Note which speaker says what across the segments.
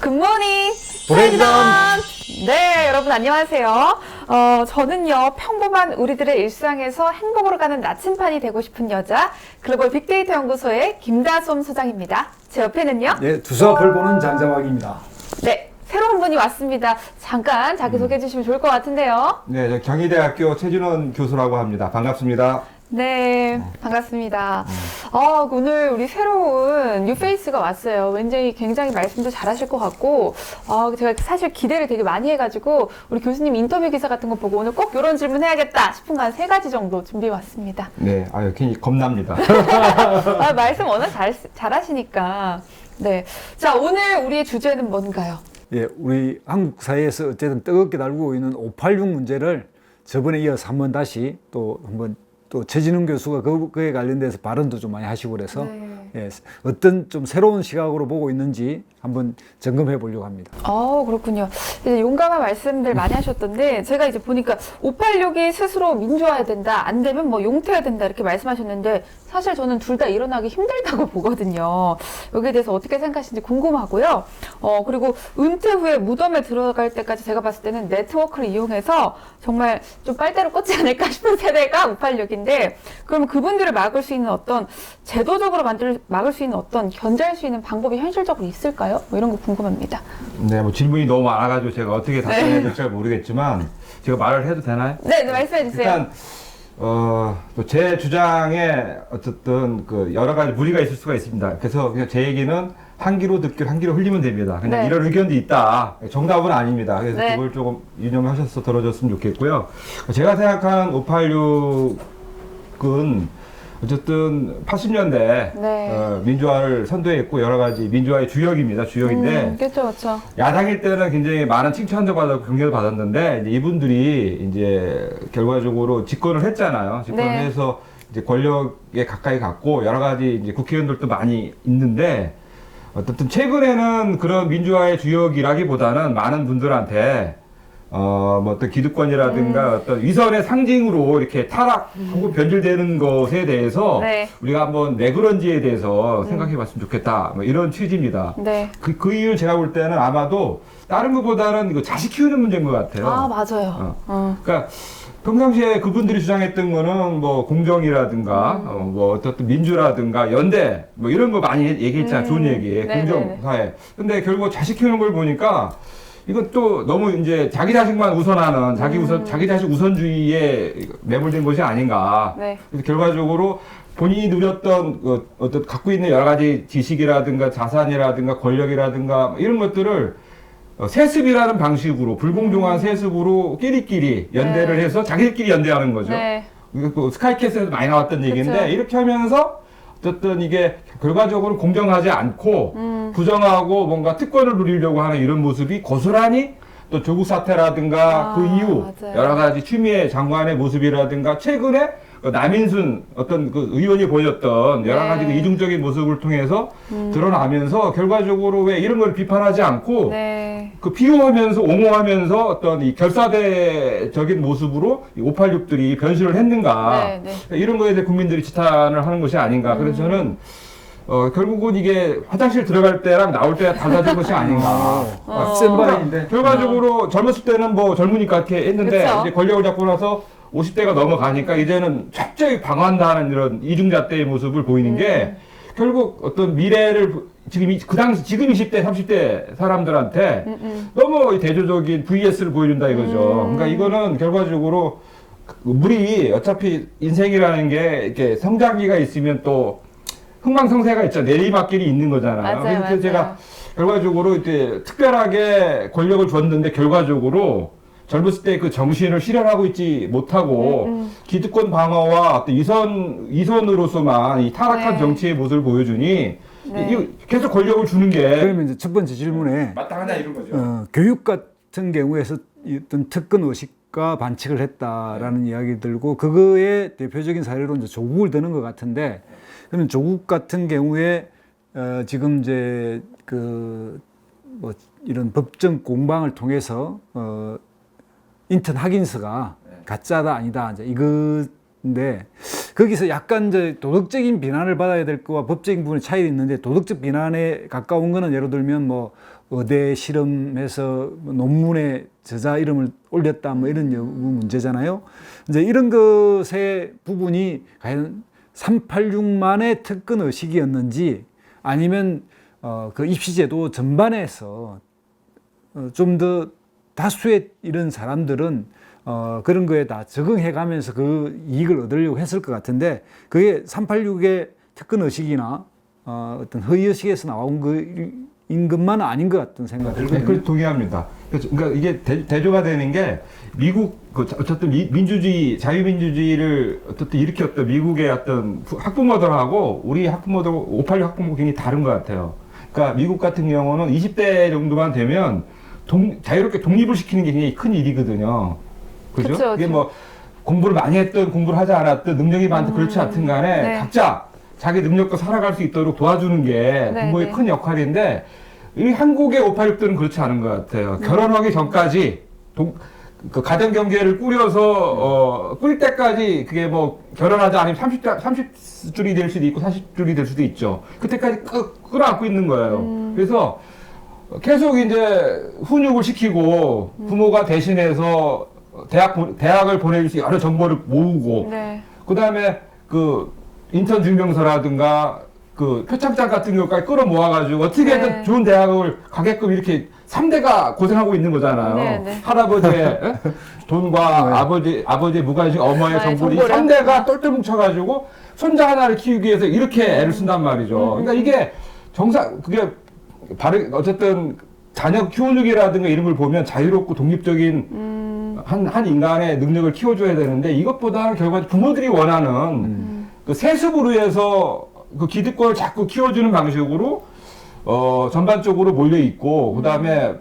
Speaker 1: 굿모닝
Speaker 2: 브레이크다운.
Speaker 1: 네, 여러분 안녕하세요. 저는요, 평범한 우리들의 일상에서 행복으로 가는 나침반이 되고 싶은 여자, 글로벌 빅데이터 연구소의 김다솜 소장입니다. 제 옆에는요.
Speaker 2: 네, 두수 앞을 보는 장자왕입니다.
Speaker 1: 네, 새로운 분이 왔습니다. 잠깐 자기소개해 주시면 좋을 것 같은데요.
Speaker 3: 네, 저 경희대학교 최준원 교수라고 합니다. 반갑습니다.
Speaker 1: 네, 반갑습니다. 오늘 우리 새로운 뉴페이스가 왔어요. 왠지 굉장히 말씀도 잘하실 것 같고, 제가 사실 기대를 되게 많이 해가지고, 우리 교수님 인터뷰 기사 같은 거 보고 오늘 꼭 이런 질문 해야겠다 싶은 거 한 3가지 정도 준비해 왔습니다.
Speaker 3: 네, 괜히 겁납니다.
Speaker 1: 말씀 워낙 잘하시니까. 네. 자, 오늘 우리의 주제는 뭔가요?
Speaker 2: 예, 우리 한국 사회에서 어쨌든 뜨겁게 달구고 있는 586 문제를 저번에 이어서 한번 다시 또 최진웅 교수가 그에 관련돼서 발언도 좀 많이 하시고 그래서
Speaker 1: 네.
Speaker 2: 예, 어떤 좀 새로운 시각으로 보고 있는지 한번 점검해 보려고 합니다.
Speaker 1: 그렇군요. 이제 용감한 말씀들 많이 하셨던데, 제가 이제 보니까 586이 스스로 민주화해야 된다, 안 되면 뭐 용퇴해야 된다, 이렇게 말씀하셨는데, 사실 저는 둘 다 일어나기 힘들다고 보거든요. 여기에 대해서 어떻게 생각하시는지 궁금하고요. 그리고 은퇴 후에 무덤에 들어갈 때까지 제가 봤을 때는 네트워크를 이용해서 정말 좀 빨대로 꽂지 않을까 싶은 세대가 586인데, 그러면 그분들을 막을 수 있는 어떤, 제도적으로 막을 수 있는 어떤, 견제할 수 있는 방법이 현실적으로 있을까요? 뭐 이런 거 궁금합니다.
Speaker 3: 네, 뭐 질문이 너무 많아가지고 제가 어떻게 답변해야 될지 잘 모르겠지만, 제가 말을 해도 되나요?
Speaker 1: 네, 말씀해 주세요.
Speaker 3: 일단, 또 제 주장에 어쨌든 그 여러 가지 무리가 있을 수가 있습니다. 그래서 그냥 제 얘기는 한 귀로 듣기로 한 귀로 흘리면 됩니다. 그냥
Speaker 1: 네.
Speaker 3: 이런 의견도 있다. 정답은 아닙니다. 그래서
Speaker 1: 네.
Speaker 3: 그걸 조금 유념하셔서 들어줬으면 좋겠고요. 제가 생각하는 586은 어쨌든 80년대
Speaker 1: 네.
Speaker 3: 민주화를 선도했고 여러 가지 민주화의 주역입니다. 주역인데
Speaker 1: 그렇죠, 그렇죠.
Speaker 3: 야당일 때는 굉장히 많은 칭찬도 받았고 경례도 받았는데 이제 이분들이 이제 결과적으로 집권을 했잖아요. 집권을
Speaker 1: 네.
Speaker 3: 해서 이제 권력에 가까이 갔고 여러 가지 이제 국회의원들도 많이 있는데 어쨌든 최근에는 그런 민주화의 주역이라기보다는 많은 분들한테 뭐 어떤 기득권이라든가 어떤 위선의 상징으로 이렇게 타락하고 변질되는 것에 대해서
Speaker 1: 네.
Speaker 3: 우리가 한번 왜 그런지에 대해서 생각해 봤으면 좋겠다. 뭐 이런 취지입니다.
Speaker 1: 네.
Speaker 3: 그 이유는 제가 볼 때는 아마도 다른 것보다는 이거 자식 키우는 문제인 것 같아요.
Speaker 1: 맞아요.
Speaker 3: 그러니까 평상시에 그분들이 주장했던 거는 뭐 공정이라든가 뭐 어떤 민주라든가 연대 뭐 이런 거 많이 얘기했잖아요. 좋은 얘기. 공정 사회. 근데 결국 자식 키우는 걸 보니까 이건 또 너무 이제 자기 자식만 우선하는 자기 자식 우선주의에 매몰된 것이 아닌가.
Speaker 1: 네.
Speaker 3: 그래서 결과적으로 본인이 누렸던 어떤 갖고 있는 여러 가지 지식이라든가 자산이라든가 권력이라든가 이런 것들을 세습이라는 방식으로 불공정한 세습으로 끼리끼리 연대를
Speaker 1: 네.
Speaker 3: 해서 자기들끼리 연대하는 거죠.
Speaker 1: 네.
Speaker 3: 이거 스카이캐슬에도 많이 나왔던 얘기인데
Speaker 1: 그쵸.
Speaker 3: 이렇게 하면서 어쨌든 이게 결과적으로 공정하지 않고 부정하고 뭔가 특권을 누리려고 하는 이런 모습이 고스란히 또 조국 사태라든가 그 이후
Speaker 1: 맞아요.
Speaker 3: 여러 가지 추미애 장관의 모습이라든가 최근에 남인순 어떤 그 의원이 보였던 여러
Speaker 1: 네.
Speaker 3: 가지 그 이중적인 모습을 통해서 드러나면서 결과적으로 왜 이런 걸 비판하지 않고
Speaker 1: 네.
Speaker 3: 그 비호하면서 옹호하면서 어떤 이 결사대적인 모습으로 이 586들이 변신을 했는가
Speaker 1: 네, 네.
Speaker 3: 이런 거에 대해 국민들이 지탄을 하는 것이 아닌가. 그래서 저는 결국은 이게 화장실 들어갈 때랑 나올 때가 달라진 것이 아닌가.
Speaker 2: 센 발언인데.
Speaker 3: 결과적으로 젊었을 때는 뭐 젊으니까 이렇게 했는데
Speaker 1: 그쵸.
Speaker 3: 이제 권력을 잡고 나서 50대가 넘어가니까 이제는 철저히 방어한다는 이런 이중잣대의 모습을 보이는 게 결국 어떤 미래를 지금 지금 20대, 30대 사람들한테 너무 대조적인 VS를 보여준다 이거죠. 그러니까 이거는 결과적으로 우리 어차피 인생이라는 게 이렇게 성장기가 있으면 또 흥망성쇠가 있죠. 내리막길이 있는 거잖아요.
Speaker 1: 맞아요,
Speaker 3: 그래서
Speaker 1: 맞아요.
Speaker 3: 제가 결과적으로 이제 특별하게 권력을 줬는데 결과적으로 젊었을 때 그 정신을 실현하고 있지 못하고 기득권 방어와 어떤 위선으로서만 이 타락한
Speaker 1: 네.
Speaker 3: 정치의 모습을 보여주니
Speaker 1: 네.
Speaker 3: 이거 계속 권력을 주는 게
Speaker 2: 그러면 이제 첫 번째 질문에
Speaker 3: 마땅하냐 이런 거죠.
Speaker 2: 교육 같은 경우에서 어떤 특권 의식과 반칙을 했다라는 이야기 들고 그거의 대표적인 사례로 이제 조국을 드는 것 같은데 그러면 조국 같은 경우에 지금 이제 그 뭐 이런 법정 공방을 통해서 인턴 확인서가 가짜다 아니다 이제 이건데 거기서 약간 이제 도덕적인 비난을 받아야 될 거와 법적인 부분에 차이가 있는데 도덕적 비난에 가까운 거는 예를 들면 뭐 의대 실험해서 뭐 논문에 저자 이름을 올렸다 뭐 이런 연구 문제잖아요. 이제 이런 것의 부분이 과연 386만의 특근 의식이었는지 아니면 그 입시제도 전반에서 좀 더 다수의 이런 사람들은 그런 거에 다 적응해 가면서 그 이익을 얻으려고 했을 것 같은데 그게 386의 특근 의식이나 어떤 허위 의식에서 나온 거인 것만은 아닌 것 같은 생각이 들어요.
Speaker 3: 그래서 동의합니다. 그러니까 이게 대조가 되는 게 미국 어쨌든 민주주의 자유민주주의를 어쨌든 일으켰던 미국의 어떤 학부모들하고 우리 학부모들 586 학부모 굉장히 다른 것 같아요. 그러니까 미국 같은 경우는 20대 정도만 되면 자유롭게 독립을 시키는 게 굉장히 큰 일이거든요. 그죠?
Speaker 1: 그쵸,
Speaker 3: 이게
Speaker 1: 그쵸.
Speaker 3: 뭐 공부를 많이 했든 공부를 하지 않았든 능력이 많든 그렇지 않든 간에
Speaker 1: 네.
Speaker 3: 각자 자기 능력과 살아갈 수 있도록 도와주는 게
Speaker 1: 네,
Speaker 3: 부모의
Speaker 1: 네.
Speaker 3: 큰 역할인데 이 한국의 586들은 그렇지 않은 것 같아요. 결혼하기 전까지 그 가정 경제를 꾸려서 꿀 때까지 그게 뭐 결혼하지 않으면 30줄이 될 수도 있고 40줄이 될 수도 있죠. 그때까지 끌어안고 있는 거예요. 그래서 계속 이제 훈육을 시키고 부모가 대신해서 대학을 보내줄 수 여러 정보를 모으고
Speaker 1: 네.
Speaker 3: 그다음에 그 인턴 증명서라든가 그 표창장 같은 경우까지 끌어모아가지고 어떻게든
Speaker 1: 네.
Speaker 3: 좋은 대학을 가게끔 이렇게 3대가 고생하고 있는 거잖아요.
Speaker 1: 네, 네.
Speaker 3: 할아버지의 돈과
Speaker 2: 네.
Speaker 3: 아버지의 무관심, 어머니의
Speaker 1: 네,
Speaker 3: 정보를 이
Speaker 1: 정보를.
Speaker 3: 3대가 똘똘 뭉쳐가지고 손자 하나를 키우기 위해서 이렇게 애를 쓴단 말이죠. 그러니까 이게 그게 어쨌든 자녀 키워주기라든가 이런 걸 보면 자유롭고 독립적인 한 인간의 능력을 키워줘야 되는데 이것보다는 결국 부모들이 원하는 그 세습으로 해서 그 기득권을 자꾸 키워주는 방식으로 전반적으로 몰려 있고 그다음에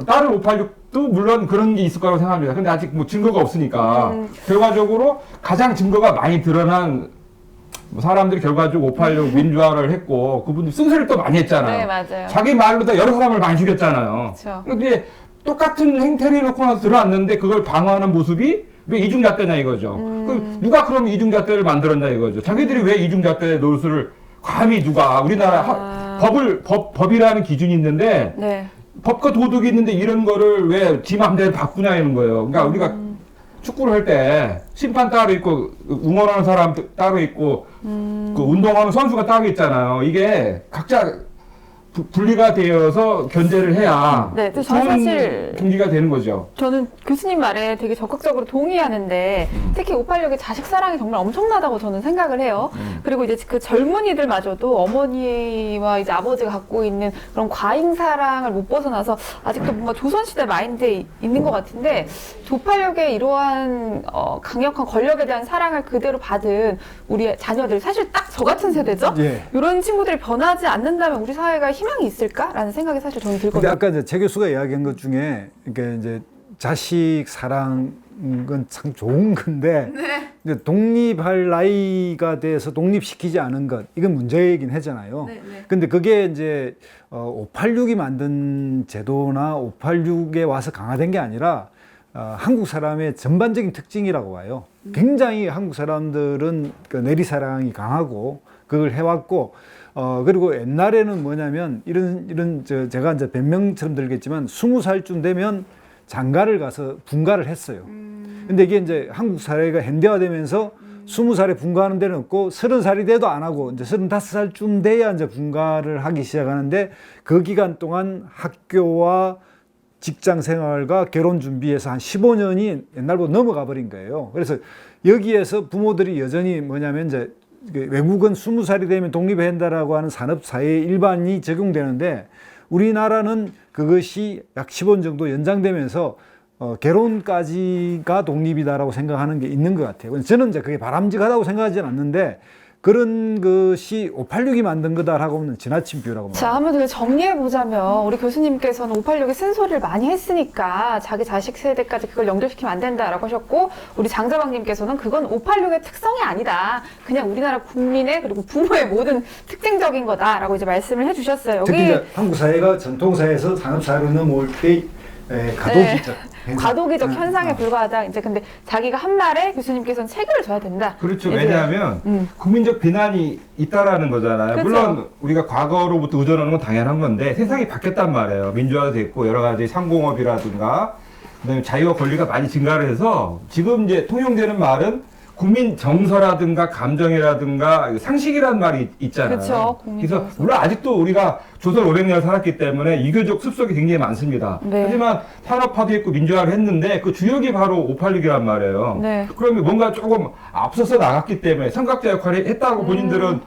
Speaker 3: 다른 586도 물론 그런 게 있을 거라고 생각합니다. 근데 아직 뭐 증거가 없으니까 결과적으로 가장 증거가 많이 드러난 사람들이 결과적으로 586 민주화를 했고 그분들 쓴소리를 또 많이 했잖아요.
Speaker 1: 네, 맞아요.
Speaker 3: 자기 말로 다 여러 사람을 많이 죽였잖아요.
Speaker 1: 그쵸.
Speaker 3: 근데 똑같은 행태를 해놓고 나서 들어왔는데 그걸 방어하는 모습이 왜 이중잣대냐 이거죠. 누가 그럼 이중잣대를 만들었냐 이거죠. 자기들이 왜 이중잣대 노릇을 감히 누가 우리나라 법이라는 기준이 있는데
Speaker 1: 네.
Speaker 3: 법과 도덕이 있는데 이런 거를 왜 지 맘대로 바꾸냐 이런 거예요. 그러니까 우리가 축구를 할 때 심판 따로 있고 응원하는 사람 따로 있고 그 운동하는 선수가 따로 있잖아요. 이게 각자 분리가 되어서 견제를 해야
Speaker 1: 네,
Speaker 3: 좋은
Speaker 1: 저는 사실
Speaker 3: 경기가 되는 거죠.
Speaker 1: 저는 교수님 말에 되게 적극적으로 동의하는데 특히 586의 자식 사랑이 정말 엄청나다고 저는 생각을 해요. 그리고 이제 그 젊은이들마저도 어머니와 이제 아버지가 갖고 있는 그런 과잉 사랑을 못 벗어나서 아직도 뭔가 조선시대 마인드에 있는 것 같은데 586의 이러한 강력한 권력에 대한 사랑을 그대로 받은 우리 자녀들 사실 딱 저 같은 세대죠.
Speaker 2: 예.
Speaker 1: 이런 친구들이 변하지 않는다면 우리 사회가 희망이 있을까라는 생각이 사실 저는
Speaker 2: 근데
Speaker 1: 들거든요.
Speaker 2: 아까 이제 최 교수가 이야기한 것 중에 그러니까 이제 자식 사랑은 참 좋은 건데 이제 독립할 나이가 돼서 독립시키지 않은 것 이건 문제이긴 하잖아요. 근데 그게 이제 586이 만든 제도나 586에 와서 강화된 게 아니라 한국 사람의 전반적인 특징이라고 봐요. 굉장히 한국 사람들은 그 내리사랑이 강하고 그걸 해왔고 그리고 옛날에는 뭐냐면 이런 제가 이제 변명처럼 들겠지만 20살쯤 되면 장가를 가서 분가를 했어요. 근데 이게 이제 한국 사회가 현대화되면서 20살에 분가하는 데는 없고 30살이 돼도 안 하고 이제 35살쯤 돼야 이제 분가를 하기 시작하는데 그 기간 동안 학교와 직장 생활과 결혼 준비해서 한 15년이 옛날보다 넘어가 버린 거예요. 그래서 여기에서 부모들이 여전히 뭐냐면 이제 외국은 20살이 되면 독립해야 한다라고 하는 산업사회 일반이 적용되는데 우리나라는 그것이 약 10원 정도 연장되면서 결혼까지가 독립이다라고 생각하는 게 있는 것 같아요. 저는 이제 그게 바람직하다고 생각하지는 않는데 그런 것이 586이 만든 거다라고 하면 지나친 비유라고
Speaker 1: 자, 한번 더 정리해보자면 우리 교수님께서는 586의 쓴소리를 많이 했으니까 자기 자식 세대까지 그걸 연결시키면 안 된다라고 하셨고 우리 장자방님께서는 그건 586의 특성이 아니다. 그냥 우리나라 국민의 그리고 부모의 모든 특징적인 거다라고 이제 말씀을 해주셨어요.
Speaker 2: 특히 이제 한국 사회가 전통 사회에서 산업 사회로 넘어올 때 가도기적 현상.
Speaker 1: 과도기적
Speaker 2: 응,
Speaker 1: 현상에
Speaker 2: 응.
Speaker 1: 불과하다. 이제 근데 자기가 한 말에 교수님께서는 책임을 져야 된다.
Speaker 3: 그렇죠.
Speaker 1: 이제,
Speaker 3: 왜냐하면 국민적 비난이 있다라는 거잖아요.
Speaker 1: 그쵸.
Speaker 3: 물론 우리가 과거로부터 의존하는 건 당연한 건데 세상이 바뀌었단 말이에요. 민주화도 됐고 여러 가지 상공업이라든가 그다음에 자유와 권리가 많이 증가를 해서 지금 이제 통용되는 말은 국민 정서라든가 감정이라든가 상식이라는 말이 있잖아요.
Speaker 1: 그쵸, 국민
Speaker 3: 그래서
Speaker 1: 정서.
Speaker 3: 물론 아직도 우리가 조선 500년을 살았기 때문에 이교적 습속이 굉장히 많습니다.
Speaker 1: 네.
Speaker 3: 하지만 산업화도 있고 민주화를 했는데 그 주역이 바로 586이란 말이에요.
Speaker 1: 네.
Speaker 3: 그러면 뭔가 조금 앞서서 나갔기 때문에 선각자 역할을 했다고 본인들은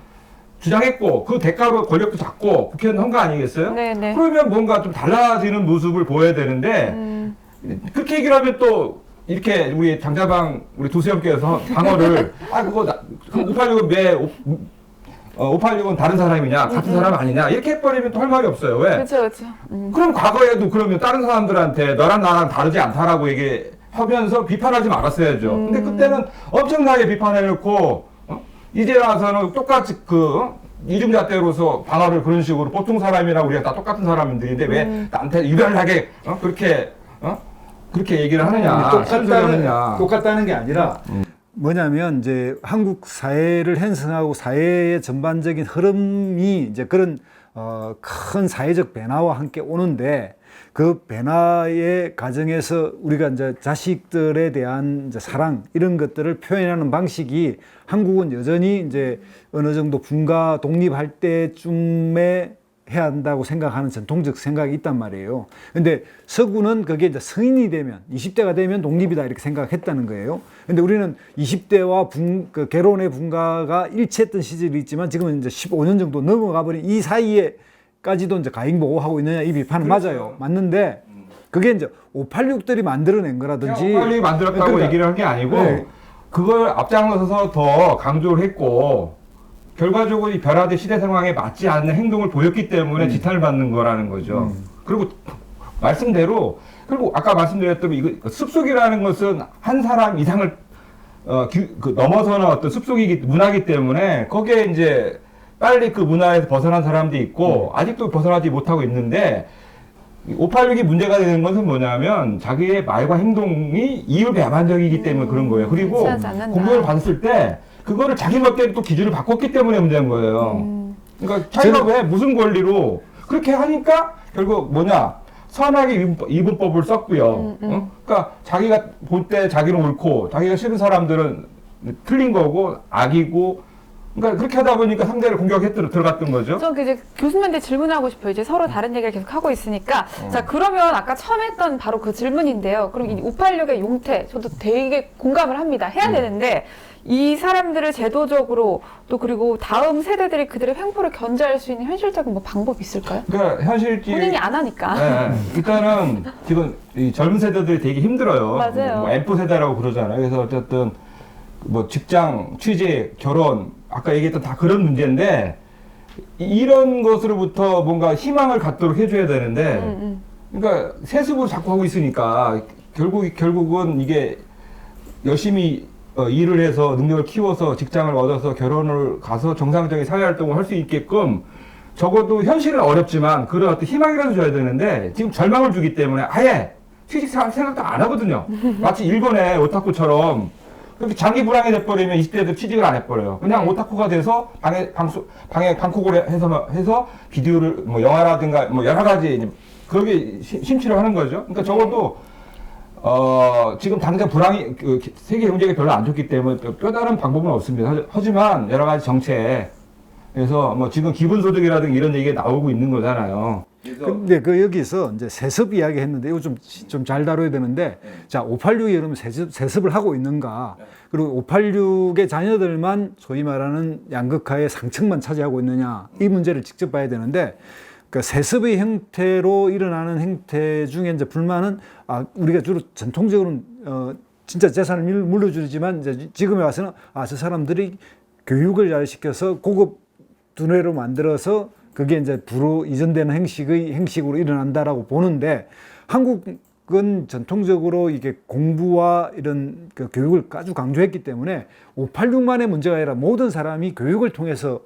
Speaker 3: 주장했고 그 대가로 권력도 잡고 국회의원 한 거 아니겠어요?
Speaker 1: 네네.
Speaker 3: 그러면 뭔가 좀 달라지는 모습을 보여야 되는데 그렇게 얘기를 하면 또 이렇게 우리 장자방 우리 도수형께서 방어를 그거 586은 왜 586은 다른 사람이냐 같은 사람 아니냐 이렇게 해버리면 또 할 말이 없어요. 왜?
Speaker 1: 그렇죠, 그렇죠.
Speaker 3: 그럼 과거에도 그러면 다른 사람들한테 너랑 나랑 다르지 않다라고 얘기하면서 비판하지 말았어야죠. 근데 그때는 엄청나게 비판해놓고 이제 와서는 똑같이 이중잣대로서 방어를 그런 식으로 보통 사람이랑 우리가 다 똑같은 사람들인데 왜 나한테 유별나게 그렇게 얘기를 하느냐,
Speaker 2: 똑같다는 게 아니라 뭐냐면 이제 한국 사회를 형성하고 사회의 전반적인 흐름이 이제 그런 큰 사회적 변화와 함께 오는데 그 변화의 과정에서 우리가 이제 자식들에 대한 이제 사랑 이런 것들을 표현하는 방식이 한국은 여전히 이제 어느 정도 분가 독립할 때쯤에 해야 한다고 생각하는 전통적 생각이 있단 말이에요. 근데 서구는 그게 이제 성인이 되면 20대가 되면 독립이다 이렇게 생각했다는 거예요. 근데 우리는 20대와 결혼의 분가가 일치했던 시절이 있지만 지금은 이제 15년 정도 넘어가 버린 이 사이에까지도 이제 가행 보호하고 있느냐 이 비판은
Speaker 3: 그렇죠.
Speaker 2: 맞아요. 맞는데 그게 이제 586들이 만들어낸 거라든지
Speaker 3: 586이 만들었다고
Speaker 2: 그러니까,
Speaker 3: 얘기를 한 게 아니고
Speaker 2: 네.
Speaker 3: 그걸 앞장서서 더 강조를 했고 결과적으로 이 변화된 시대 상황에 맞지 않는 행동을 보였기 때문에 지탄을 받는 거라는 거죠. 그리고 말씀대로 그리고 아까 말씀드렸던 이거 습속이라는 것은 한 사람 이상을 넘어서는 어떤 습속이기 문화이기 때문에 거기에 이제 빨리 그 문화에서 벗어난 사람도 있고 아직도 벗어나지 못하고 있는데 586이 문제가 되는 것은 뭐냐면 자기의 말과 행동이 이율배반적이기 때문에 그런 거예요. 그리고
Speaker 1: 일치하지 않는다.
Speaker 3: 공격을 받았을 때 그거를 자기 멋대로 또 기준을 바꿨기 때문에 문제인 거예요. 그러니까 자기가 왜 무슨 권리로 그렇게 하니까 결국 뭐냐 선하게 이분법을 썼고요. 그러니까 자기가 볼 때 자기는 옳고 자기가 싫은 사람들은 틀린 거고 악이고 그러니까 그렇게 하다 보니까 상대를 공격해 들어갔던 거죠.
Speaker 1: 저 이제 교수님한테 질문하고 싶어요. 이제 서로 다른 얘기를 계속 하고 있으니까. 자, 그러면 아까 처음 했던 바로 그 질문인데요. 그럼 이 586의 용태, 저도 되게 공감을 합니다. 해야 되는데, 이 사람들을 제도적으로 또 그리고 다음 세대들이 그들의 횡포를 견제할 수 있는 현실적인 뭐 방법이 있을까요?
Speaker 3: 그러니까
Speaker 1: 본인이 안 하니까.
Speaker 3: 네, 일단은 지금 이 젊은 세대들이 되게 힘들어요.
Speaker 1: 맞아요.
Speaker 3: 뭐 M4 세대라고 그러잖아요. 그래서 어쨌든 뭐 직장, 취직, 결혼 아까 얘기했던 다 그런 문제인데 이런 것으로부터 뭔가 희망을 갖도록 해줘야 되는데 그러니까 세습으로 자꾸 하고 있으니까 결국은 이게 열심히 일을 해서 능력을 키워서 직장을 얻어서 결혼을 가서 정상적인 사회활동을 할 수 있게끔 적어도 현실은 어렵지만 그런 어떤 희망이라도 줘야 되는데 지금 절망을 주기 때문에 아예 취직 생각도 안 하거든요. 마치 일본의 오타쿠처럼 그렇게 장기 불황이 돼버리면 20대들 취직을 안 해버려요. 그냥 오타쿠가 돼서 방에 방콕을 해서 비디오를 뭐 영화라든가 뭐 여러 가지 이제 그게 심취를 하는 거죠. 그러니까 적어도 지금 당장 불황이 세계 경제가 별로 안 좋기 때문에 또 다른 방법은 없습니다. 하지만 여러 가지 정책에서 뭐 지금 기본소득이라든가 이런 얘기가 나오고 있는 거잖아요.
Speaker 2: 근데 여기서 이제 세습 이야기 했는데 이거 좀 잘 다뤄야 되는데 자 586이 그러면 세습을 하고 있는가 그리고 586의 자녀들만 소위 말하는 양극화의 상층만 차지하고 있느냐 이 문제를 직접 봐야 되는데 그러니까 세습의 형태로 일어나는 행태 중에 이제 불만은 우리가 주로 전통적으로는 진짜 재산을 물려주지만 이제 지금에 와서는 저 사람들이 교육을 잘 시켜서 고급 두뇌로 만들어서 그게 이제 부로 이전되는 행식으로 일어난다라고 보는데 한국은 전통적으로 이게 공부와 이런 그 교육을 아주 강조했기 때문에 586만의 문제가 아니라 모든 사람이 교육을 통해서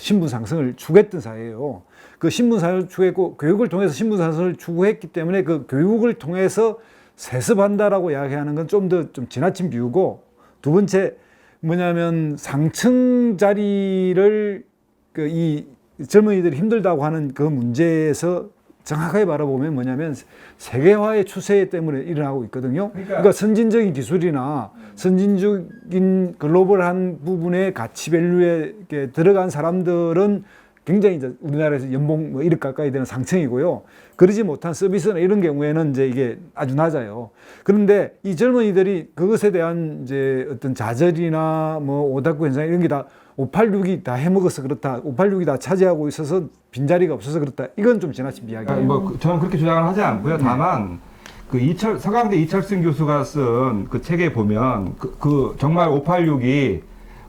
Speaker 2: 신분 상승을 추구했던 사회예요. 그 신분사를 추구했고 교육을 통해서 신분사를 추구했기 때문에 그 교육을 통해서 세습한다라고 이야기하는 건 좀 더 좀 지나친 비유고, 두 번째 뭐냐면 상층 자리를 그 이 젊은이들이 힘들다고 하는 그 문제에서 정확하게 바라보면 뭐냐면 세계화의 추세 때문에 일어나고 있거든요. 그러니까 선진적인 기술이나 선진적인 글로벌한 부분의 가치 밸류에 이렇게 들어간 사람들은 굉장히 이제 우리나라에서 연봉 뭐 1억 가까이 되는 상층이고요. 그러지 못한 서비스나 이런 경우에는 이제 이게 아주 낮아요. 그런데 이 젊은이들이 그것에 대한 이제 어떤 좌절이나 뭐 오다쿠 현상 이런 게 다 586이 다 해먹어서 그렇다. 586이 다 차지하고 있어서 빈자리가 없어서 그렇다. 이건 좀 지나친 이야기예요.
Speaker 3: 뭐 저는 그렇게 주장을 하지 않고요. 다만 그 서강대 이철승 교수가 쓴 그 책에 보면 그 정말 586이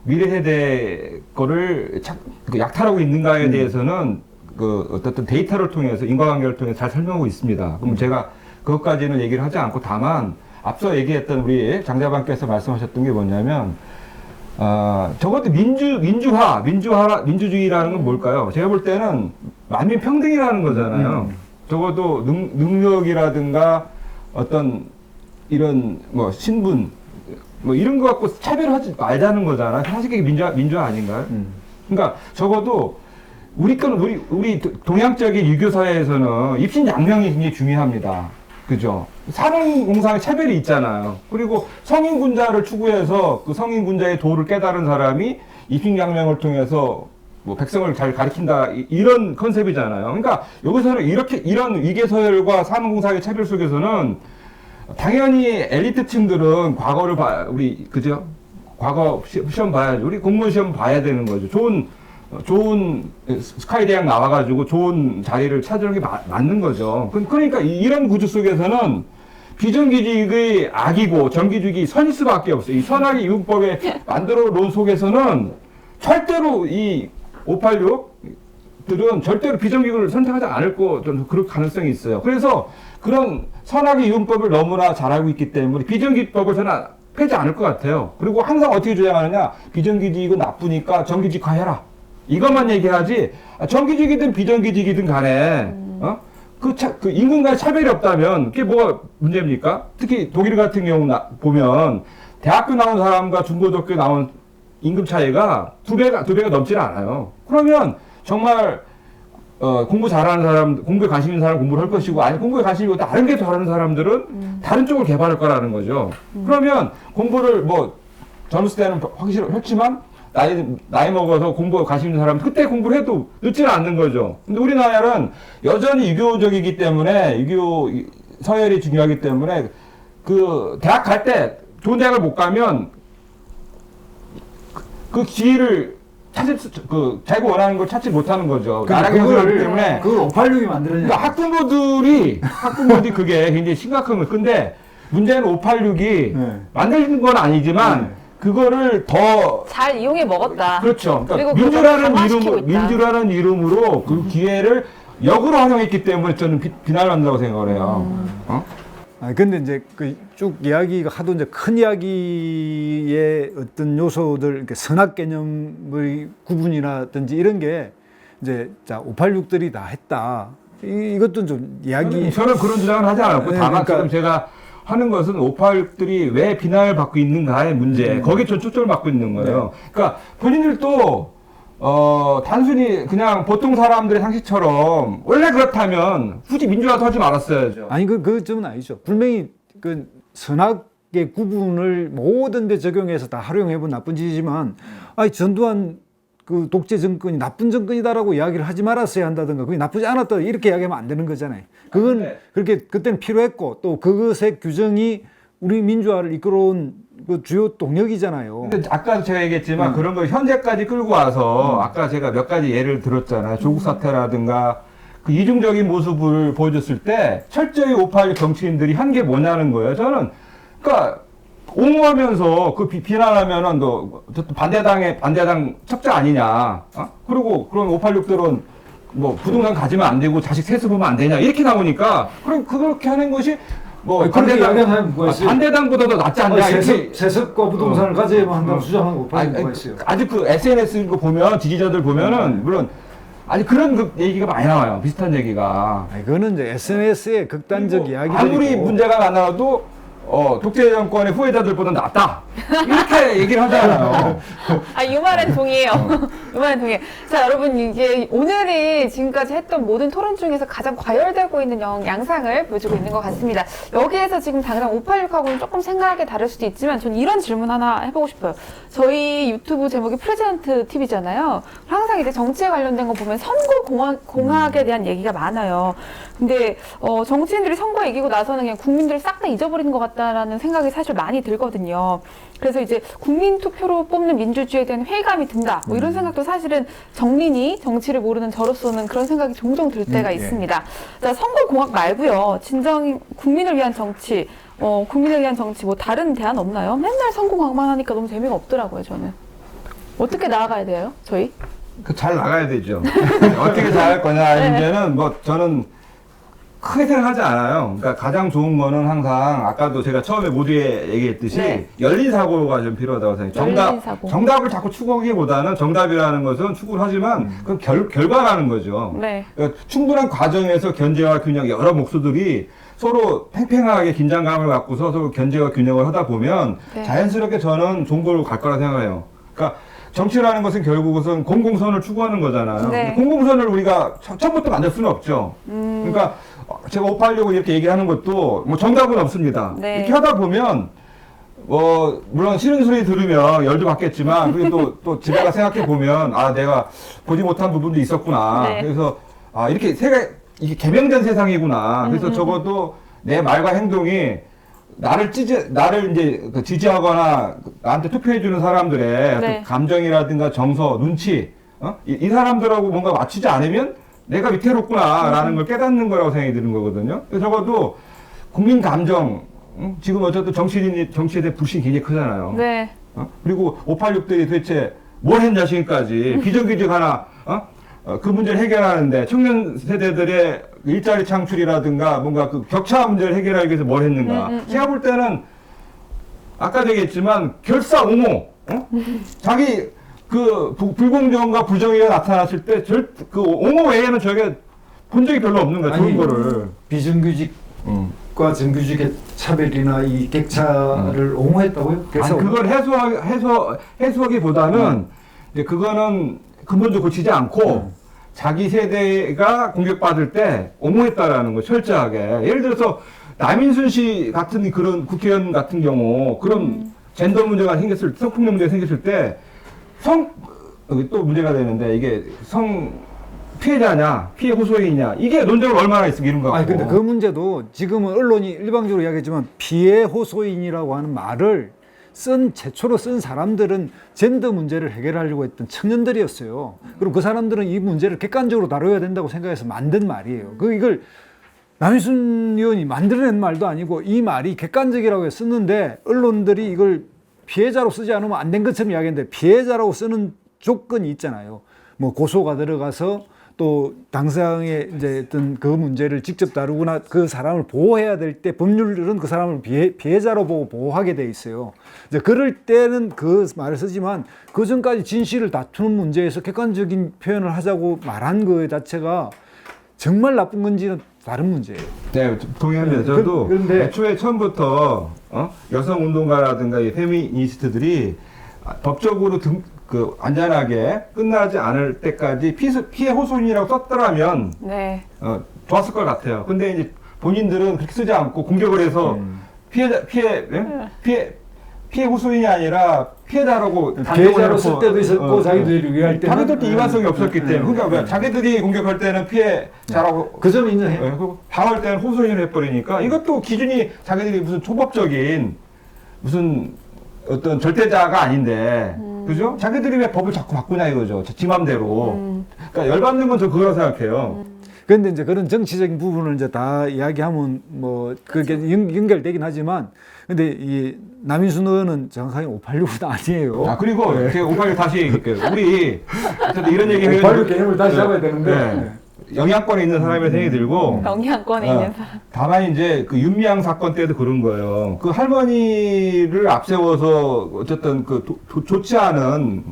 Speaker 3: 미래 세대 거를 그 약탈하고 있는가에 대해서는 그 어떤 데이터를 통해서 인과관계를 통해서 잘 설명하고 있습니다. 그럼 제가 그것까지는 얘기를 하지 않고 다만 앞서 얘기했던 우리 장자반께서 말씀하셨던 게 뭐냐면 저것도 민주주의라는 건 뭘까요? 제가 볼 때는 만민 평등이라는 거잖아요. 적어도 능력이라든가 어떤 이런 뭐 신분 뭐 이런 거 갖고 차별하지 말자는 거잖아요. 사실 그게 민주화 아닌가요? 그러니까 적어도 우리 동양적인 유교 사회에서는 입신양명이 굉장히 중요합니다. 그죠? 산업공상의 차별이 있잖아요. 그리고 성인군자를 추구해서 그 성인군자의 도를 깨달은 사람이 입신양명을 통해서 뭐 백성을 잘 가리킨다 이런 컨셉이잖아요. 그러니까 여기서는 이런 위계서열과 산업공상의 차별 속에서는 당연히 엘리트층들은 과거를 그죠? 과거 시험 봐야죠. 우리 공무원 시험 봐야 되는 거죠. 좋은 스카이 대학 나와가지고 좋은 자리를 찾으는 게 맞는 거죠. 그러니까 이런 구조 속에서는 비정규직의 악이고 정규직이 선일 수밖에 없어요. 이 선악의 이분법에 만들어 놓은 속에서는 절대로 이 586들은 절대로 비정규직을 선택하지 않을 저는 그럴 가능성이 있어요. 그래서 그런 선악의 이분법을 너무나 잘 알고 있기 때문에 비정규직법을 저는 폐지 않을 것 같아요. 그리고 항상 어떻게 주장하느냐, 비정규직은 나쁘니까 정규직화해라. 이것만 얘기하지, 정규직이든 비정규직이든 간에, 그 임금 간의 차별이 없다면, 그게 뭐가 문제입니까? 특히 독일 같은 경우 보면, 대학교 나온 사람과 중고등학교 나온 임금 차이가 두 배가 넘지는 않아요. 그러면, 정말, 공부 잘하는 사람, 공부에 관심 있는 사람 공부를 할 것이고, 아니, 공부에 관심이 없고, 다른 게 잘하는 사람들은 다른 쪽을 개발할 거라는 거죠. 그러면, 공부를 젊었을 때는 확실히 했지만, 나이 먹어서 공부에 관심 있는 사람은 그때 공부를 해도 늦지는 않는 거죠. 근데 우리나라는 여전히 유교적이기 때문에, 유교 서열이 중요하기 때문에, 그, 대학 갈 때 좋은 대학을 못 가면, 그 기회를 자기가 원하는 걸 찾지 못하는 거죠. 나라가 그렇기 때문에.
Speaker 2: 그 586이 만들어낸.
Speaker 3: 그러니까 학부모들이 그게 굉장히 심각한 거예요. 근데 문제는 586이 만들는 건 아니지만, 그거를 더
Speaker 1: 잘 이용해 먹었다.
Speaker 3: 그렇죠. 그러니까
Speaker 1: 그리고
Speaker 3: 민주라는 이름으로 그 기회를 역으로 활용했기 때문에 저는 비난을 한다고 생각을 해요.
Speaker 2: 근데 이제 그 쭉 이야기가 하도 이제 큰 이야기의 어떤 요소들, 이렇게 선악 개념의 구분이라든지 이런 게 이제 586들이 다 했다. 이것도 좀 이야기.
Speaker 3: 저는 그런 주장을 하지 않았고, 다만 지금 제가 하는 것은 586들이 왜 비난을 받고 있는가의 문제, 거기에 전 초점을 받고 있는 거예요. 그러니까 본인들도 단순히 그냥 보통 사람들의 상식처럼 원래 그렇다면 굳이 민주화도 하지 말았어야죠.
Speaker 2: 아니 그 점은 아니죠. 분명히 그 선악의 구분을 모든 데 적용해서 다 활용해본 나쁜 짓이지만, 전두환 그 독재 정권이 나쁜 정권이다라고 이야기를 하지 말았어야 한다든가, 그게 나쁘지 않았다 이렇게 이야기하면 안 되는 거잖아요. 그건 그렇게 그때는 필요했고, 또 그것의 규정이 우리 민주화를 이끌어온 그 주요 동력이잖아요.
Speaker 3: 근데 아까 제가 얘기했지만 그런 걸 현재까지 끌고 와서 아까 제가 몇 가지 예를 들었잖아요. 조국 사태라든가 그 이중적인 모습을 보여줬을 때 철저히 586 정치인들이 한 게 뭐냐는 거예요. 저는 그러니까 옹호하면서 그 비난하면은 너 반대당 척자 아니냐. 그리고 그럼 586들은 뭐 부동산 가지면 안 되고 자식 세습하면 안 되냐 이렇게 나오니까 그럼 그렇게 하는 것이 뭐 반대당보다도 낫지 않냐.
Speaker 2: 세습과 부동산을 가져야만 한다고 주장하고 586이 있어요.
Speaker 3: 아직 그 SNS 거 보면 지지자들 보면은 물론 아니 그런 그 얘기가 많이 나와요. 비슷한 얘기가.
Speaker 2: 아니, 그거는 이제 SNS의 극단적 이야기들이고
Speaker 3: 아무리 문제가 안 나와도 독재 정권의 후예자들보다 낫다. 이렇게 얘기를 하잖아요.
Speaker 1: 이 말엔 동의해요. 이 말엔 동의해요. 자, 여러분, 이게 오늘이 지금까지 했던 모든 토론 중에서 가장 과열되고 있는 양상을 보여주고 있는 것 같습니다. 여기에서 지금 당장 586하고는 조금 생각이 다를 수도 있지만, 저는 이런 질문 하나 해보고 싶어요. 저희 유튜브 제목이 프레지던트 TV잖아요. 항상 이제 정치에 관련된 거 보면 선거 공학에 대한 얘기가 많아요. 근데, 정치인들이 선거 이기고 나서는 그냥 국민들을 싹 다 잊어버리는 것 같다라는 생각이 사실 많이 들거든요. 그래서 이제 국민 투표로 뽑는 민주주의에 대한 회의감이 든다. 뭐 이런 생각도 사실은 정린이 정치를 모르는 저로서는 그런 생각이 종종 들 때가 있습니다. 자, 선거 공학 말고요. 진정 국민을 위한 정치, 국민을 위한 정치 뭐 다른 대안 없나요? 맨날 선거 공학만 하니까 너무 재미가 없더라고요, 저는. 어떻게 나아가야 돼요, 저희?
Speaker 3: 잘 나가야 되죠. 어떻게 잘할 거냐 문제는 뭐 저는 크게 생각하지 않아요. 그러니까 가장 좋은 거는 항상 아까도 제가 처음에 모두에 얘기했듯이
Speaker 1: 네.
Speaker 3: 열린 사고가 좀 필요하다고 생각해요.
Speaker 1: 열린 사고.
Speaker 3: 정답을 자꾸 추구하기보다는 정답이라는 것은 추구를 하지만 그건 결과라는 거죠.
Speaker 1: 네.
Speaker 3: 그러니까 충분한 과정에서 견제와 균형 여러 목소들이 서로 팽팽하게 긴장감을 갖고서 서로 견제와 균형을 하다 보면
Speaker 1: 네. 자연스럽게
Speaker 3: 자연스럽게 저는 좋은 걸로 갈 거라 생각해요. 그러니까 정치라는 것은 결국은 공공선을 추구하는 거잖아요.
Speaker 1: 네.
Speaker 3: 공공선을 우리가 처음부터 만들 수는 없죠. 그러니까 제가 586을 이렇게 얘기하는 것도 뭐 정답은 없습니다.
Speaker 1: 네.
Speaker 3: 이렇게 하다 보면 물론 싫은 소리 들으면 열도 받겠지만 그래도 또 집에 가 생각해 보면 내가 보지 못한 부분도 있었구나.
Speaker 1: 네.
Speaker 3: 그래서 이렇게 이게 개명된 세상이구나. 그래서 적어도 내 말과 행동이 나를 이제 지지하거나 나한테 투표해주는 사람들의
Speaker 1: 네.
Speaker 3: 어떤 감정이라든가 정서, 눈치, 이 사람들하고 뭔가 맞추지 않으면 내가 위태롭구나라는 걸 깨닫는 거라고 생각이 드는 거거든요. 그래서 적어도 국민 감정, 지금 어쨌든 정치에 대한 불신이 굉장히 크잖아요.
Speaker 1: 네.
Speaker 3: 그리고 586들이 도대체 뭘 했냐 지금까지 비정규직 하나 그 문제를 해결하는데 청년 세대들의 일자리 창출이라든가 뭔가 그 격차 문제를 해결하기 위해서 뭘 했는가. 제가 볼 때는 아까도 얘기했지만 결사 옹호, 자기 그 불공정과 불정의가 나타났을 때 그 옹호 외에는 저게 본 적이 별로 없는 거야. 좋은 거를.
Speaker 2: 비정규직과 정규직의 차별이나 이 격차를 옹호했다고요?
Speaker 3: 아니, 그걸 해소하기보다는 이제 그거는 근본적으로 고치지 않고 자기 세대가 공격받을 때 옹호했다라는 거 철저하게. 예를 들어서 남인순 씨 같은 그런 국회의원 같은 경우 그런 젠더 문제가 생겼을 때, 성폭력 문제가 생겼을 때 여기 또 문제가 되는데 이게 피해자냐, 피해 호소인이냐, 이게 논쟁을 얼마나 있으면 이런 거 같고.
Speaker 2: 아니, 근데 그 문제도 지금은 언론이 일방적으로 이야기했지만 피해 호소인이라고 하는 말을 최초로 쓴 사람들은 젠더 문제를 해결하려고 했던 청년들이었어요. 그리고 그 사람들은 이 문제를 객관적으로 다뤄야 된다고 생각해서 만든 말이에요. 이걸 남희순 의원이 만들어낸 말도 아니고 이 말이 객관적이라고 해서 썼는데 언론들이 이걸 피해자로 쓰지 않으면 안 된 것처럼 이야기했는데 피해자라고 쓰는 조건이 있잖아요. 뭐 고소가 들어가서 또 당사자의 이제 어떤 그 문제를 직접 다루거나 그 사람을 보호해야 될 때 법률은 그 사람을 피해자로 보고 보호하게 돼 있어요. 이제 그럴 때는 그 말을 쓰지만 그 전까지 진실을 다투는 문제에서 객관적인 표현을 하자고 말한 그 자체가 정말 나쁜 건지는 다른 문제예요.
Speaker 3: 네, 동의합니다. 저도
Speaker 2: 그런데
Speaker 3: 애초에 처음부터 여성 운동가라든가 이 페미니스트들이 법적으로 안전하게 끝나지 않을 때까지 피해 호소인이라고 썼더라면
Speaker 1: 네.
Speaker 3: 좋았을 것 같아요. 근데 이제 본인들은 그렇게 쓰지 않고 공격을 해서 피해 호소인이 아니라 피해자라고
Speaker 2: 피해자로 쓸 때도 있었고 자기들이 위할 때는
Speaker 3: 자기들도 일관성이 없었기 때문에 그러니까 왜 자기들이 공격할 때는 피해자라고
Speaker 2: 그 점 인정해.
Speaker 3: 그리고 방어할 때는 호소인을 해버리니까 이것도 기준이 자기들이 무슨 초법적인 무슨 어떤 절대자가 아닌데 그죠? 자기들이 왜 법을 자꾸 바꾸냐 이거죠. 지 맘대로. 그러니까 열받는 건 저 그거라고 생각해요.
Speaker 2: 그런데 이제 그런 정치적인 부분을 이제 다 이야기하면 뭐 그게 연결되긴 하지만 근데 이 남인순 의원은 정상이 586은 아니에요.
Speaker 3: 그리고 제가 586 다시 얘기할게요. 우리 어쨌든 이런 얘기
Speaker 2: 586 개념을 다시 잡아야 되는데
Speaker 3: 네. 영향권에 있는 사람이 생각이 들고
Speaker 1: 영향권에 있는 사람.
Speaker 3: 다만 이제 그 윤미향 사건 때도 그런 거예요. 그 할머니를 앞세워서 어쨌든 좋지 않은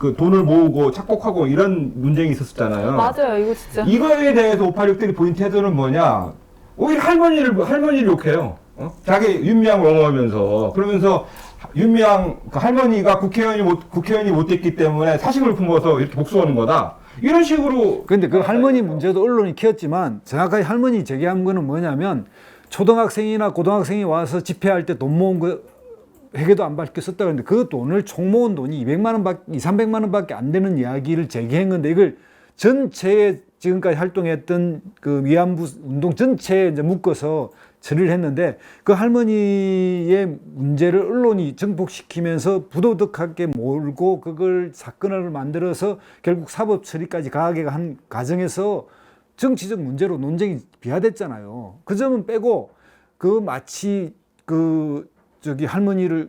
Speaker 3: 그 돈을 모으고 착복하고 이런 논쟁이 있었잖아요.
Speaker 1: 맞아요, 이거 진짜.
Speaker 3: 이거에 대해서 586들이 보인 태도는 뭐냐? 오히려 할머니를 욕해요. 자기 윤미향을 옹호하면서 그러면서 윤미향 그 할머니가 국회의원이 못 됐기 때문에 사심을 품어서 이렇게 복수하는 거다. 이런 식으로.
Speaker 2: 근데 그 할머니 문제도 언론이 키웠지만 정확하게 할머니 제기한 거는 뭐냐면 초등학생이나 고등학생이 와서 집회할 때 돈 모은 거 회계도 안 밝혔었다 그랬는데 그 돈을 총 모은 돈이 200만 원밖에 300만 원밖에 안 되는 이야기를 제기한 건데 이걸 전체에 지금까지 활동했던 그 위안부 운동 전체에 이제 묶어서 처리를 했는데 그 할머니의 문제를 언론이 정복시키면서 부도덕하게 몰고 그걸 사건을 만들어서 결국 사법 처리까지 가게 한 과정에서 정치적 문제로 논쟁이 비화됐잖아요. 그 점은 빼고 그 마치 그 저기 할머니를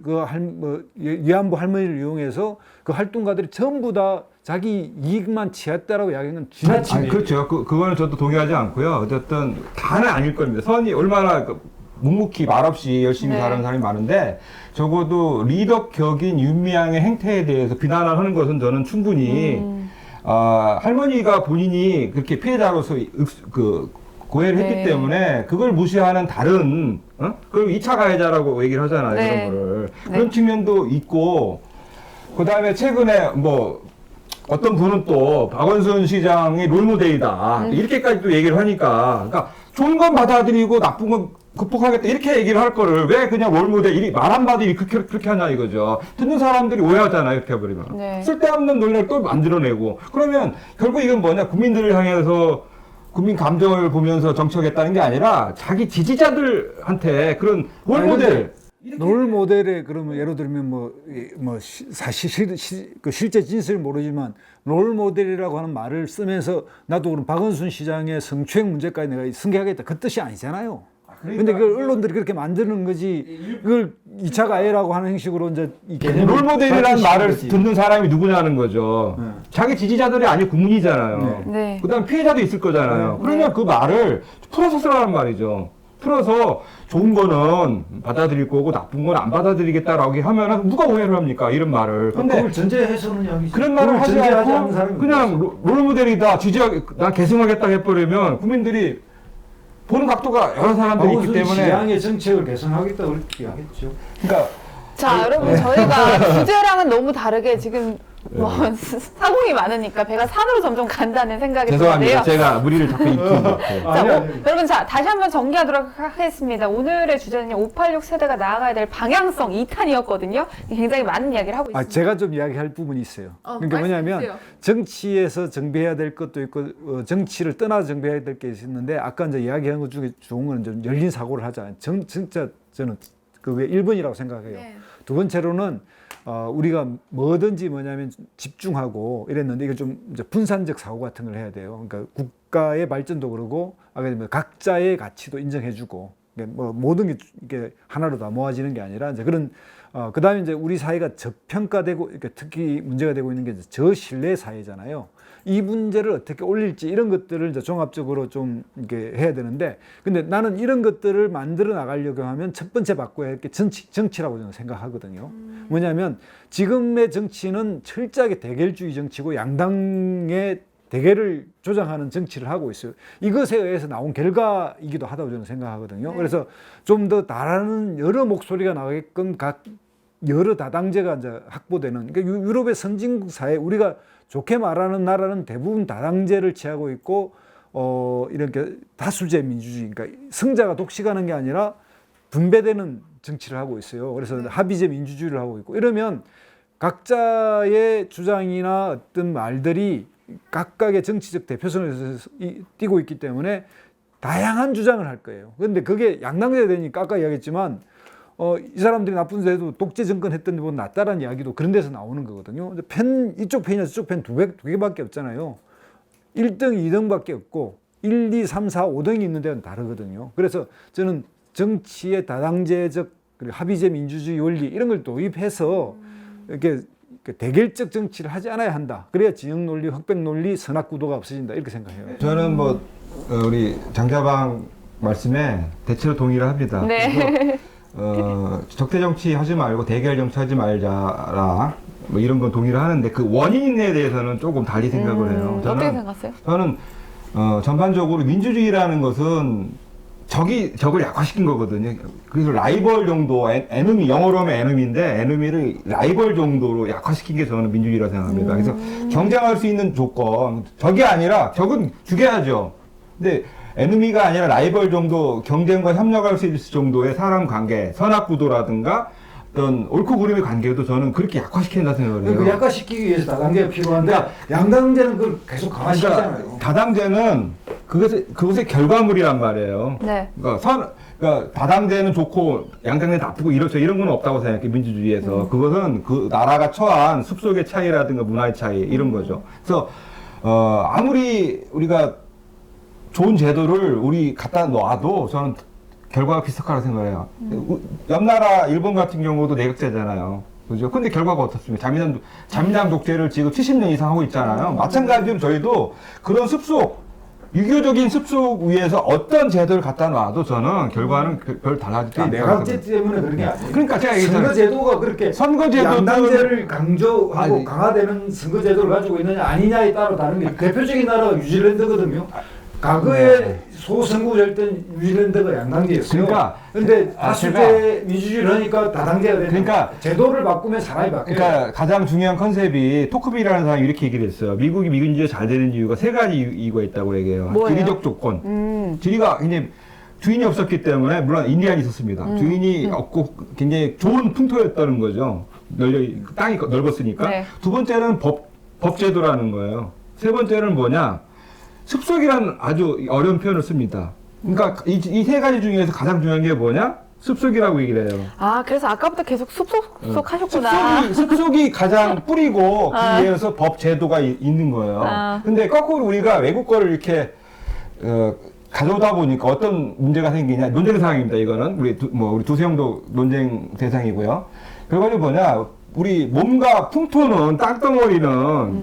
Speaker 2: 위안부 할머니를 이용해서 그 활동가들이 전부 다 자기 이익만 취했다라고 이야기하는 건 지나치네.
Speaker 3: 아니, 그렇죠. 그거는 저도 동의하지 않고요. 어쨌든 다는 아닐 겁니다. 선이 얼마나 묵묵히 말없이 열심히
Speaker 1: 네.
Speaker 3: 살아가는 사람이 많은데 적어도 리더 격인 윤미향의 행태에 대해서 비난을 하는 것은 저는 충분히 할머니가 본인이 그렇게 피해자로서 고해를
Speaker 1: 네.
Speaker 3: 했기 때문에 그걸 무시하는 다른 그걸 2차 가해자라고 얘기를 하잖아요.
Speaker 1: 네.
Speaker 3: 그런 거를.
Speaker 1: 네.
Speaker 3: 그런 측면도 있고 그다음에 최근에 뭐 어떤 분은 또 박원순 시장의 롤모델이다. 이렇게까지 또 얘기를 하니까 그러니까 좋은 건 받아들이고 나쁜 건 극복하겠다 이렇게 얘기를 할 거를 왜 그냥 롤모델 말 한마디 그렇게 하냐 이거죠. 듣는 사람들이 오해하잖아요. 이렇게 해버리면.
Speaker 1: 네.
Speaker 3: 쓸데없는 논리를 또 만들어내고 그러면 결국 이건 뭐냐 국민들을 향해서 국민 감정을 보면서 정치하겠다는 게 아니라 자기 지지자들한테 그런 롤모델
Speaker 2: 롤 모델에 그러면 예를 들면 사실 그 실제 진실을 모르지만 롤 모델이라고 하는 말을 쓰면서 나도 그럼 박원순 시장의 성추행 문제까지 내가 승계하겠다 그 뜻이 아니잖아요. 근데 그걸 언론들이 그렇게 만드는 거지. 그걸 2차 가해라고 하는 형식으로 이제 이 개념을
Speaker 3: 롤모델이라는 말을
Speaker 2: 거지.
Speaker 3: 듣는 사람이 누구냐는 거죠.
Speaker 2: 네.
Speaker 3: 자기 지지자들이 아니고 국민이잖아요.
Speaker 1: 네.
Speaker 3: 그다음 피해자도 있을 거잖아요. 그러면 그 말을 풀어서 쓰라는 말이죠. 풀어서 좋은 거는 받아들일 거고 나쁜 건 안 받아들이겠다라고 하면은 누가 오해를 합니까? 이런 말을. 근데
Speaker 2: 그걸 전제해서는 이야기지.
Speaker 3: 그런 말을 하지
Speaker 2: 전제하지 않는
Speaker 3: 않고
Speaker 2: 사람이
Speaker 3: 그냥 롤모델이다. 나 계승하겠다 해버리면 국민들이 보는 각도가 여러 사람들이 있기 때문에.
Speaker 2: 시장의 정책을 개선하겠다 그렇게 이야기했죠.
Speaker 3: 그러니까
Speaker 1: 자, 여러분, 저희가 주제랑은 너무 다르게 지금 사공이 많으니까 배가 산으로 점점 간다는 생각이
Speaker 3: 죄송합니다.
Speaker 1: 드는데요.
Speaker 3: 제가 무리를 자꾸 일으키는 것 같아요.
Speaker 1: 자,
Speaker 2: 아니.
Speaker 1: 여러분, 자, 다시 한번 정리하도록 하겠습니다. 오늘의 주제는 586 세대가 나아가야 될 방향성 2탄이었거든요. 굉장히 많은 이야기를 하고 있습니다.
Speaker 2: 제가 좀 이야기할 부분이 있어요. 그러니까 뭐냐면
Speaker 1: 말씀해주세요.
Speaker 2: 정치에서 정비해야 될 것도 있고 정치를 떠나서 정비해야 될 게 있는데 아까 이제 이야기한 것 중에 좋은 건 좀 열린 사고를 하자. 진짜 저는 그게 1번이라고 생각해요.
Speaker 1: 네.
Speaker 2: 두 번째로는 우리가 뭐든지 뭐냐면 집중하고 이랬는데 이걸 좀 이제 분산적 사고 같은 걸 해야 돼요. 그러니까 국가의 발전도 그러고 아까 각자의 가치도 인정해주고 뭐 모든 게 이게 하나로 다 모아지는 게 아니라 이제 그런 그다음에 이제 우리 사회가 저평가되고 이렇게 특히 문제가 되고 있는 게 이제 저신뢰 사회잖아요. 이 문제를 어떻게 올릴지 이런 것들을 이제 종합적으로 좀 이렇게 해야 되는데 근데 나는 이런 것들을 만들어 나가려고 하면 첫 번째 바꿔야 할 게 정치라고 저는 생각하거든요. 뭐냐면 지금의 정치는 철저하게 대결주의 정치고 양당의 대결을 조장하는 정치를 하고 있어요. 이것에 의해서 나온 결과이기도 하다고 저는 생각하거든요.
Speaker 1: 네.
Speaker 2: 그래서 좀 더 다른 여러 목소리가 나게끔 각 여러 다당제가 이제 확보되는 그러니까 유럽의 선진국 사회 우리가 좋게 말하는 나라는 대부분 다당제를 취하고 있고 이렇게 다수제 민주주의 그러니까 승자가 독식하는 게 아니라 분배되는 정치를 하고 있어요. 그래서 합의제 민주주의를 하고 있고 이러면 각자의 주장이나 어떤 말들이 각각의 정치적 대표성을 띠고 있기 때문에 다양한 주장을 할 거예요. 그런데 그게 양당제가 되니까 아까 이야기했지만 이 사람들이 나쁜 데도 독재 정권 했던 데보다 낫다라는 이야기도 그런 데서 나오는 거거든요. 이쪽 편이나 저쪽 편 두 개밖에 없잖아요. 1등, 2등밖에 없고 1, 2, 3, 4, 5등이 있는 데는 다르거든요. 그래서 저는 정치의 다당제적 그리고 합의제 민주주의 원리 이런 걸 도입해서 이렇게 대결적 정치를 하지 않아야 한다. 그래야 진영 논리, 흑백 논리, 선악 구도가 없어진다 이렇게 생각해요.
Speaker 3: 저는 뭐 우리 장자방 말씀에 대체로 동의를 합니다.
Speaker 1: 네.
Speaker 3: 적대 정치 하지 말고 대결 정치 하지 말자라 뭐 이런 건 동의를 하는데 그 원인에 대해서는 조금 달리 생각을 해요.
Speaker 1: 어떻게 생각하세요?
Speaker 3: 저는 전반적으로 민주주의라는 것은 적을 약화시킨 거거든요. 그래서 라이벌 정도, 에너미, 영어로 하면 에너미인데, 에너미를 라이벌 정도로 약화시킨 게 저는 민주주의라고 생각합니다. 그래서 경쟁할 수 있는 조건, 적이 아니라, 적은 죽여야죠. 근데 에너미가 아니라 라이벌 정도, 경쟁과 협력할 수 있을 정도의 사람 관계, 선악구도라든가, 어떤 옳고 그름의 관계도 저는 그렇게 약화시킨다 생각을 해요.
Speaker 4: 그 약화시키기 위해서 다단계가 필요한데 양당제는 그걸 계속 강화시키잖아요.
Speaker 3: 그러니까 다당제는 그것의 결과물이란 말이에요.
Speaker 1: 네.
Speaker 3: 그러니까 다당제는 좋고 양당제는 나쁘고 이런 건 없다고 생각해 민주주의에서. 그것은 그 나라가 처한 습속의 차이라든가 문화의 차이 이런 거죠. 그래서 아무리 우리가 좋은 제도를 우리 갖다 놔도 저는 결과가 비슷할 거라고 생각해요. 옆나라 일본 같은 경우도 내각제잖아요. 그죠? 근데 결과가 어떻습니까? 자민당 독재를 지금 70년 이상 하고 있잖아요. 마찬가지로 저희도 그런 습속, 유교적인 습속 위에서 어떤 제도를 갖다 놔도 저는 결과는 별 달라지지 않다.
Speaker 4: 내각제 때문에 그런 게 아니에요.
Speaker 3: 그러니까 제가 얘기했잖아요.
Speaker 4: 선거제도가 그렇게 양당제를 강조하고 강화되는 선거제도를 가지고 있느냐 아니냐에 따라 다른 게 대표적인 나라가 뉴질랜드거든요. 과거에 소선거제일 땐 뉴질랜드가 양당제였어요.
Speaker 3: 그러니까
Speaker 4: 근데 다수제 민주주의를 하니까 다당제가 되니까
Speaker 3: 그러니까
Speaker 4: 제도를 바꾸면 사람이 바뀌어요.
Speaker 3: 그러니까 가장 중요한 컨셉이 토크빌이라는 사람이 이렇게 얘기를 했어요. 미국이 민주주의가 잘 되는 이유가 세 가지 이유가 있다고 얘기해요.
Speaker 1: 뭐예요?
Speaker 3: 지리적 조건. 지리가 굉장히 주인이 없었기 때문에 물론 인디안이 있었습니다. 주인이 없고 굉장히 좋은 풍토였다는 거죠. 땅이 넓었으니까.
Speaker 1: 네.
Speaker 3: 두 번째는 법제도라는 거예요. 세 번째는 뭐냐? 습속이라는 아주 어려운 표현을 씁니다. 그러니까 이 세 가지 중에서 가장 중요한 게 뭐냐? 습속이라고 얘기를 해요.
Speaker 1: 아, 그래서 아까부터 계속 숲속 하셨구나.
Speaker 3: 습속이 가장 뿌리고 그 위에서 법 제도가 있는 거예요. 근데 거꾸로 우리가 외국 거를 이렇게 가져오다 보니까 어떤 문제가 생기냐? 논쟁 사항입니다. 이거는 우리 두세형도 논쟁 대상이고요. 결과는 뭐냐? 우리 몸과 풍토는 땅덩어리는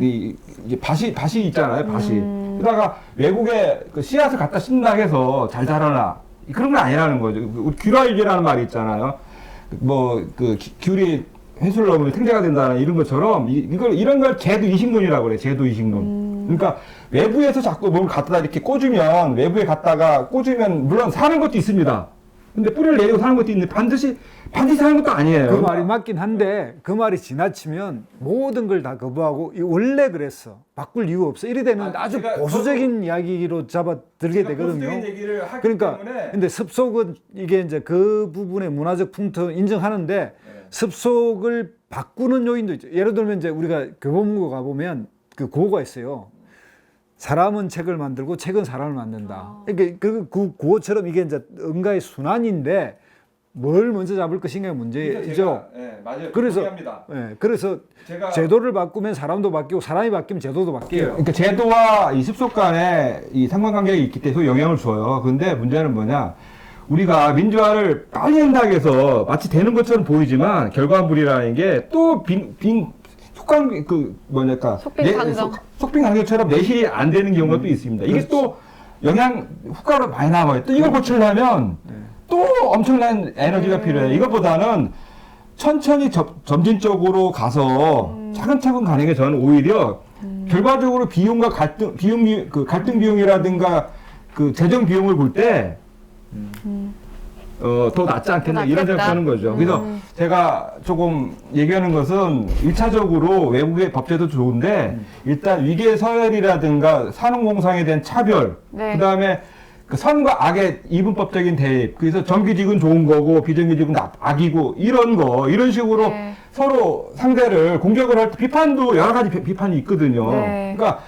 Speaker 3: 이제 밭이 있잖아요. 밭이. 그러다가 외국에 그 씨앗을 갖다 심는다 해서 잘 자라나 그런 건 아니라는 거죠. 귤알기라는 말이 있잖아요. 귤이 회수를 넣으면 탱자가 된다는 이런 것처럼 이런 걸 제도 이식론이라고 그래. 제도 이식론. 그러니까 외부에서 자꾸 뭘 갖다가 이렇게 꽂으면 외부에 갖다가 꽂으면 물론 사는 것도 있습니다. 근데 뿌리를 내리고 사는 것도 있는데 반드시 사는 것도 아니에요.
Speaker 2: 그 말이 맞긴 한데 그 말이 지나치면 모든 걸 다 거부하고 원래 그랬어. 바꿀 이유 없어. 이래 되면 아주 보수적인 이야기로 잡아들게 되거든요.
Speaker 3: 얘기를 하기
Speaker 2: 그러니까
Speaker 3: 때문에
Speaker 2: 근데 습속은 이게 이제 그 부분의 문화적 풍토 인정하는데 습속을 바꾸는 요인도 있죠. 예를 들면 이제 우리가 교보문고 가보면 그 구호가 있어요. 사람은 책을 만들고 책은 사람을 만든다. 그러니까 그 구호처럼 이게 이제 응가의 순환인데 뭘 먼저 잡을 것인가의 문제죠.
Speaker 3: 맞아요.
Speaker 2: 그래서
Speaker 3: 동의합니다.
Speaker 2: 그래서 제도를 바꾸면 사람도 바뀌고 사람이 바뀌면 제도도 바뀌어요.
Speaker 3: 그러니까 제도와 이 습속 간에 이 상관관계가 있기 때문에 영향을 줘요. 그런데 문제는 뭐냐? 우리가 민주화를 빨리 한다고 해서 마치 되는 것처럼 보이지만 결과물이라는 게 또 속빈 강경처럼 내실이 안 되는 경우가 또 있습니다. 이게 또 후과로 많이 남아요. 또 이걸 고치려면 또 엄청난 에너지가 필요해요. 이것보다는 천천히 점진적으로 가서 차근차근 가는 게 저는 오히려 결과적으로 비용과 갈등 비용이라든가 그 재정 비용을 볼 때 더 낫지 않겠나 이런 생각하는 거죠. 그래서 제가 조금 얘기하는 것은 1차적으로 외국의 법제도 좋은데 일단 위계 서열이라든가 산업공상에 대한 차별, 그다음에 그 선과 악의 이분법적인 대입, 그래서 정규직은 좋은 거고 비정규직은 악이고 이런 식으로 서로 상대를 공격을 할 때 비판도 여러 가지 비판이 있거든요. 그러니까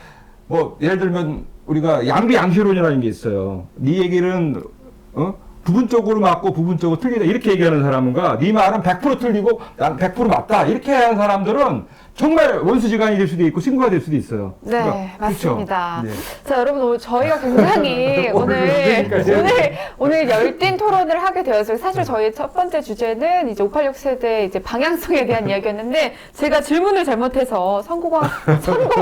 Speaker 3: 예를 들면 우리가 양비양시론이라는 게 있어요. 네 얘기는 부분적으로 맞고 부분적으로 틀리다 이렇게 얘기하는 사람과 네 말은 100% 틀리고 난 100% 맞다 이렇게 하는 사람들은 정말 원수지간이 될 수도 있고 신고가 될 수도 있어요.
Speaker 1: 네, 그러니까, 맞습니다.
Speaker 3: 그렇죠?
Speaker 1: 자, 여러분 저희가 굉장히 오늘 열띤 토론을 하게 되었어요. 사실 저희 첫 번째 주제는 이제 586 세대 이제 방향성에 대한 이야기였는데 제가 질문을 잘못해서 선거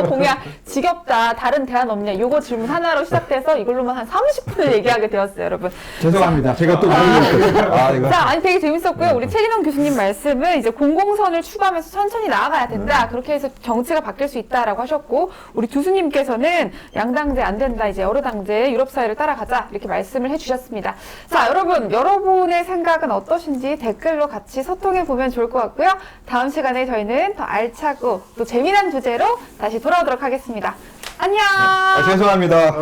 Speaker 1: 공약 지겹다, 다른 대안 없냐, 요거 질문 하나로 시작돼서 이걸로만 한 30분을 얘기하게 되었어요, 여러분.
Speaker 3: 죄송합니다.
Speaker 5: 제가 또 모르겠거든요. 아, 이거.
Speaker 1: 자, 아니 되게 재밌었고요. 우리 최진원 교수님 말씀은 이제 공공선을 추구하면서 천천히 나아가야 된다. 그렇게 해서 정치가 바뀔 수 있다라고 하셨고, 우리 교수님께서는 양당제 안 된다. 이제 여러 당제 유럽 사회를 따라가자. 이렇게 말씀을 해주셨습니다. 자, 여러분의 생각은 어떠신지 댓글로 같이 소통해 보면 좋을 것 같고요. 다음 시간에 저희는 더 알차고 또 재미난 주제로 다시 돌아오도록 하겠습니다. 안녕.
Speaker 5: 죄송합니다.